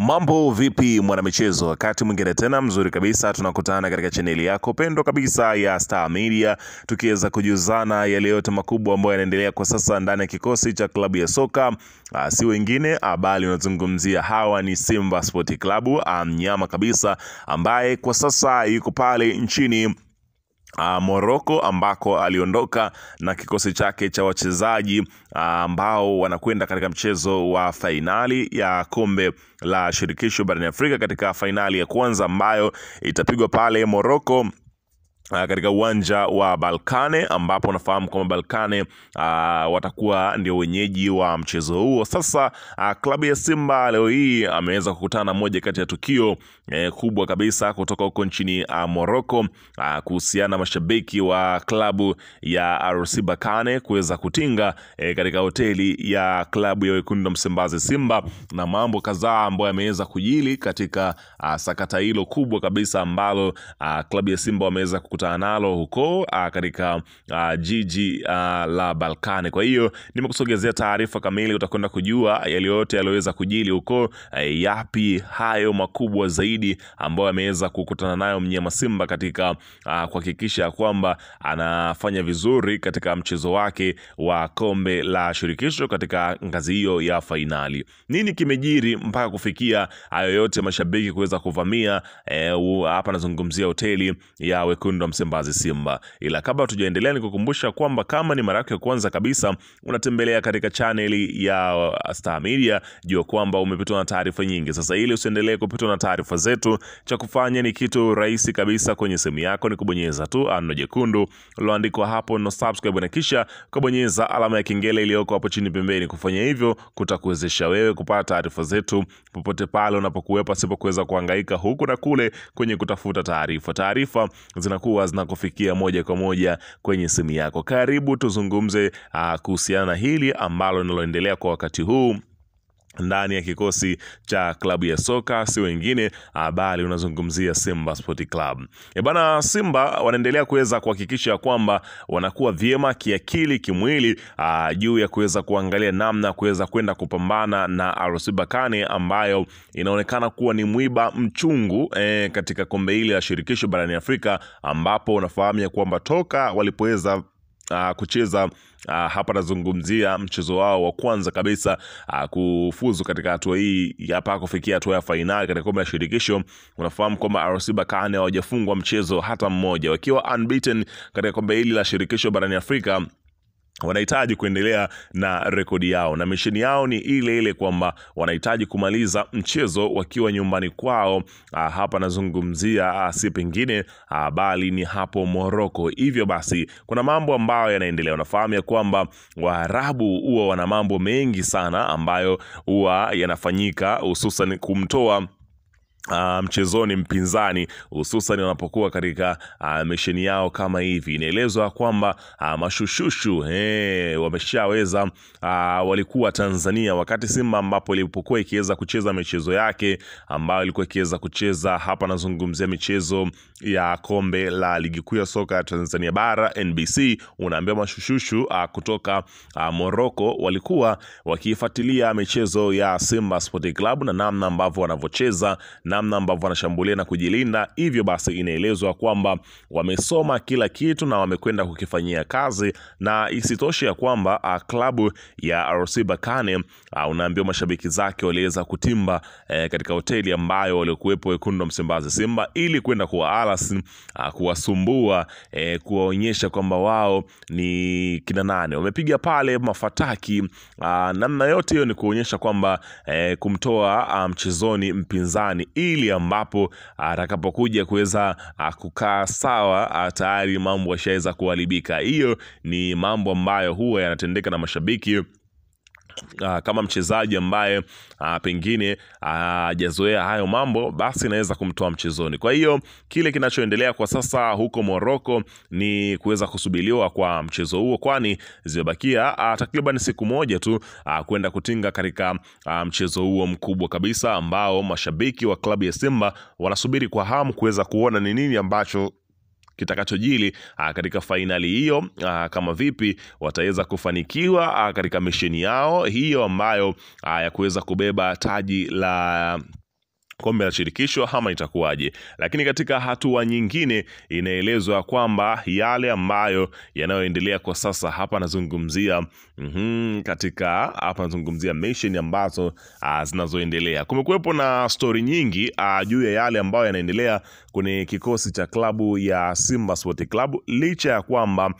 Mambo vipi mwanamichezo, wakati mwingine tena mzuri kabisa tunakutana katika chaneli yako pendo kabisa ya Star Media, tukiweza kujuzana yale yote makubwa ambayo yanaendelea kwa sasa ndani ya kikosi cha klabu ya soka. Si wengine bali unazungumzia hawa ni Simba Sport Club, mnyama kabisa ambaye kwa sasa yuko pale nchini Morocco, ambako aliondoka na kikosi chake cha wachezaji ambao wanakwenda katika mchezo wa fainali ya kombe la shirikisho barani Afrika, katika fainali ya kwanza ambayo itapigwa pale Morocco katika uwanja wa Balkane, ambapo unafahamu kwamba Balkane watakuwa ndio wenyeji wa mchezo huo. Sasa klabu ya Simba leo hii ameweza kukutana na moja kati ya tukio kubwa kabisa kutoka huko nchini Morocco, kuhusiana na mashabiki wa klabu ya RS Berkane kuweza kutinga katika hoteli ya klabu ya wekundu wa Msimbazi Simba, na mambo kadhaa ambayo yameweza kujili katika sakata hilo kubwa kabisa ambalo klabu ya Simba wameweza nalo huko katika jiji la Balkane. Kwa hiyo nimekusogezea taarifa kamili, utakwenda kujua yale yote yaliyoweza kujili huko, yapi hayo makubwa zaidi ambayo ameweza kukutana nayo mnyama Simba katika kuhakikisha kwamba anafanya vizuri katika mchezo wake wa kombe la shirikisho katika ngazi hiyo ya fainali. Nini kimejiri mpaka kufikia hayo yote mashabiki kuweza kuvamia hapa nazungumzia hoteli ya wekundu wa Msimbazi Simba? Ila kabla tujaendelea, nikukumbusha kwamba kama ni mara yako ya kwanza kabisa unatembelea katika chaneli ya Star Media, jua kwamba umepitwa na taarifa nyingi. Sasa ili usiendelee kupitwa na taarifa zetu, cha kufanya ni kitu rahisi kabisa. Kwenye simu yako ni kubonyeza tu neno jekundu liloandikwa hapo no subscribe, na kisha kubonyeza alama ya kengele iliyoko hapo chini pembeni. Kufanya hivyo kutakuwezesha wewe kupata taarifa zetu popote pale unapokuwepo, sipo kuweza kuhangaika huku na kule kwenye kutafuta taarifa. Taarifa zinakuwa zinakufikia moja kwa moja kwenye simu yako. Karibu tuzungumze kuhusiana na hili ambalo linaloendelea kwa wakati huu ndani ya kikosi cha klabu ya soka, si wengine bali unazungumzia Simba Sport Club. Bana, Simba wanaendelea kuweza kuhakikisha kwamba wanakuwa vyema kiakili, kimwili, juu ya kuweza kuangalia namna kuweza kwenda kupambana na RS Berkane ambayo inaonekana kuwa ni mwiba mchungu katika kombe hili la shirikisho barani Afrika, ambapo unafahamu ya kwamba toka walipoweza kucheza hapa nazungumzia mchezo wao wa kwanza kabisa kufuzu katika hatua hii hapa kufikia hatua ya fainali katika kombe la shirikisho, unafahamu kwamba RS Berkane hawajafungwa mchezo hata mmoja, wakiwa unbeaten katika kombe hili la shirikisho barani Afrika. Wanahitaji kuendelea na rekodi yao, na misheni yao ni ile ile kwamba wanahitaji kumaliza mchezo wakiwa nyumbani kwao. Hapa nazungumzia si pengine bali ni hapo Morocco. Hivyo basi kuna mambo ambayo yanaendelea. Unafahamu ya kwamba Waarabu huwa wana mambo mengi sana ambayo huwa yanafanyika, hususan kumtoa mchezoni mpinzani, hususan wanapokuwa katika misheni yao kama hivi. Inaelezwa kwamba mashushushu wameshaweza walikuwa Tanzania wakati Simba ambapo ilipokuwa ikiweza kucheza michezo yake ambayo ilikuwa ikiweza kucheza, hapa nazungumzia michezo ya kombe la ligi kuu ya soka ya Tanzania bara NBC. Unaambia mashushushu kutoka Morocco walikuwa wakifuatilia michezo ya Simba Sport Club na namna ambavyo wanavyocheza, namna ambavyo wanashambulia na kujilinda. Hivyo basi inaelezwa kwamba wamesoma kila kitu na wamekwenda kukifanyia kazi, na isitoshe ya kwamba klabu ya RS Berkane unaambia mashabiki zake waliweza kutimba katika hoteli ambayo walikuwepo wekundu wa Msimbazi Simba, ili kwenda kuwasumbua, kuwaonyesha kwamba wao ni kina nane. Wamepiga pale mafataki, namna yote hiyo ni kuonyesha kwamba kumtoa mchezoni mpinzani, ili ambapo atakapokuja kuweza kukaa sawa tayari mambo yashaweza kuharibika. Hiyo ni mambo ambayo huwa yanatendeka na mashabiki kama mchezaji ambaye pengine hajazoea hayo mambo, basi inaweza kumtoa mchezoni. Kwa hiyo kile kinachoendelea kwa sasa huko Morocco ni kuweza kusubiliwa kwa mchezo huo, kwani zimebakia takriban siku moja tu kwenda kutinga katika mchezo huo mkubwa kabisa ambao mashabiki wa klabu ya Simba wanasubiri kwa hamu kuweza kuona ni nini ambacho kitakachojili katika fainali hiyo, kama vipi wataweza kufanikiwa katika misheni yao hiyo ambayo ya kuweza kubeba taji la kombe la shirikisho ama itakuwaje. Lakini katika hatua nyingine inaelezwa kwamba yale ambayo yanayoendelea kwa sasa, hapa nazungumzia nazungumzia mission ambazo zinazoendelea. Kumekuwepo na story nyingi juu ya yale ambayo yanaendelea kwenye kikosi cha klabu ya Simba Sport Club, licha ya kwamba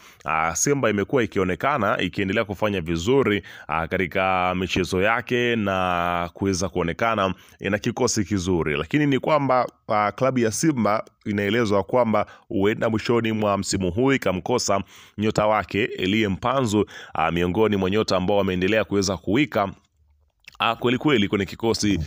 Simba imekuwa ikionekana ikiendelea kufanya vizuri katika michezo yake na kuweza kuonekana ina kikosi kizuri, lakini ni kwamba klabu ya Simba inaelezwa kwamba huenda mwishoni mwa msimu huu ikamkosa nyota wake Elie Mpanzu, miongoni mwa nyota ambao wameendelea kuweza kuwika kweli kweli kwenye kikosi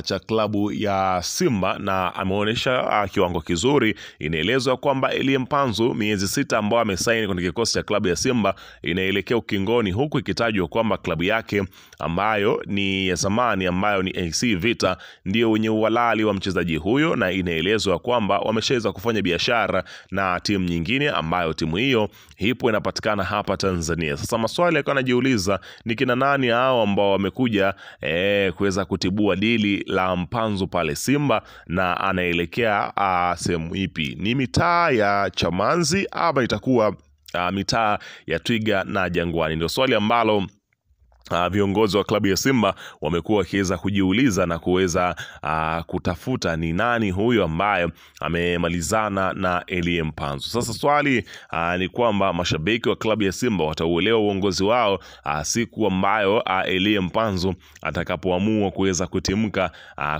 cha klabu ya Simba, na ameonyesha kiwango kizuri. Inaelezwa kwamba Elie Mpanzu miezi 6 ambao amesaini kwenye kikosi cha klabu ya Simba inaelekea ukingoni, huku ikitajwa kwamba klabu yake ambayo ni ya zamani ambayo ni AC Vita ndio wenye uhalali wa mchezaji huyo, na inaelezwa kwamba wameshaweza kufanya biashara na timu nyingine ambayo timu hiyo ipo inapatikana hapa Tanzania. Sasa maswali yakawa yanajiuliza ni kina nani hao ambao wamekuja kuweza kutibua dili la Mpanzu pale Simba, na anaelekea sehemu ipi? Ni mitaa ya Chamazi ama itakuwa mitaa ya Twiga na Jangwani? Ndio swali ambalo viongozi wa klabu ya Simba wamekuwa wakiweza kujiuliza na kuweza kutafuta ni nani huyo ambaye amemalizana na Elie Mpanzu. Sasa swali ni kwamba mashabiki wa klabu ya Simba watauelewa uongozi wao siku ambayo Elie Mpanzu atakapoamua kuweza kutimka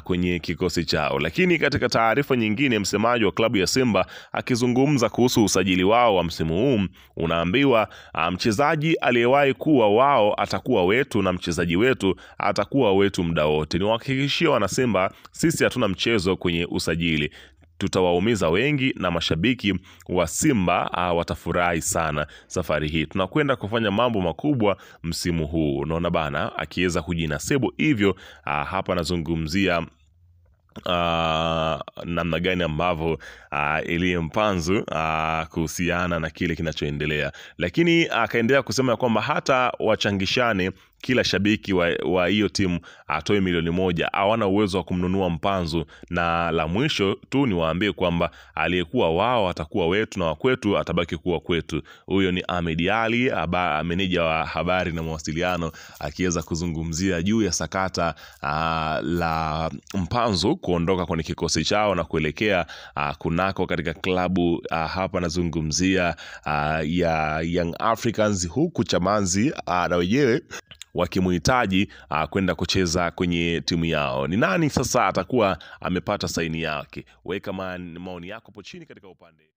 kwenye kikosi chao. Lakini katika taarifa nyingine, msemaji wa klabu ya Simba akizungumza kuhusu usajili wao wa msimu huu, unaambiwa mchezaji aliyewahi kuwa wao atakuwa wetu na mchezaji wetu atakuwa wetu muda wote. Ni wahakikishia wana Simba, sisi hatuna mchezo kwenye usajili, tutawaumiza wengi na mashabiki wa Simba watafurahi sana safari hii. Tunakwenda kufanya mambo makubwa msimu huu. Unaona bana, akiweza kujinasibu hivyo. Hapa nazungumzia namna gani ambavyo Elie Mpanzu kuhusiana na kile kinachoendelea. Lakini akaendelea kusema kwamba hata wachangishane kila shabiki wa hiyo timu atoe milioni 1, hawana uwezo wa kumnunua Mpanzu. Na la mwisho tu niwaambie kwamba aliyekuwa wao atakuwa wetu na wakwetu atabaki kuwa kwetu. Huyo ni Ahmed Ali, meneja wa habari na mawasiliano, akiweza kuzungumzia juu ya sakata la Mpanzu kuondoka kwenye kikosi chao na kuelekea kunako katika klabu hapa nazungumzia ya Young Africans, huku Chamazi na wenyewe wakimuhitaji kwenda kucheza kwenye timu yao. Ni nani sasa atakuwa amepata saini yake? Weka maoni yako hapo chini katika upande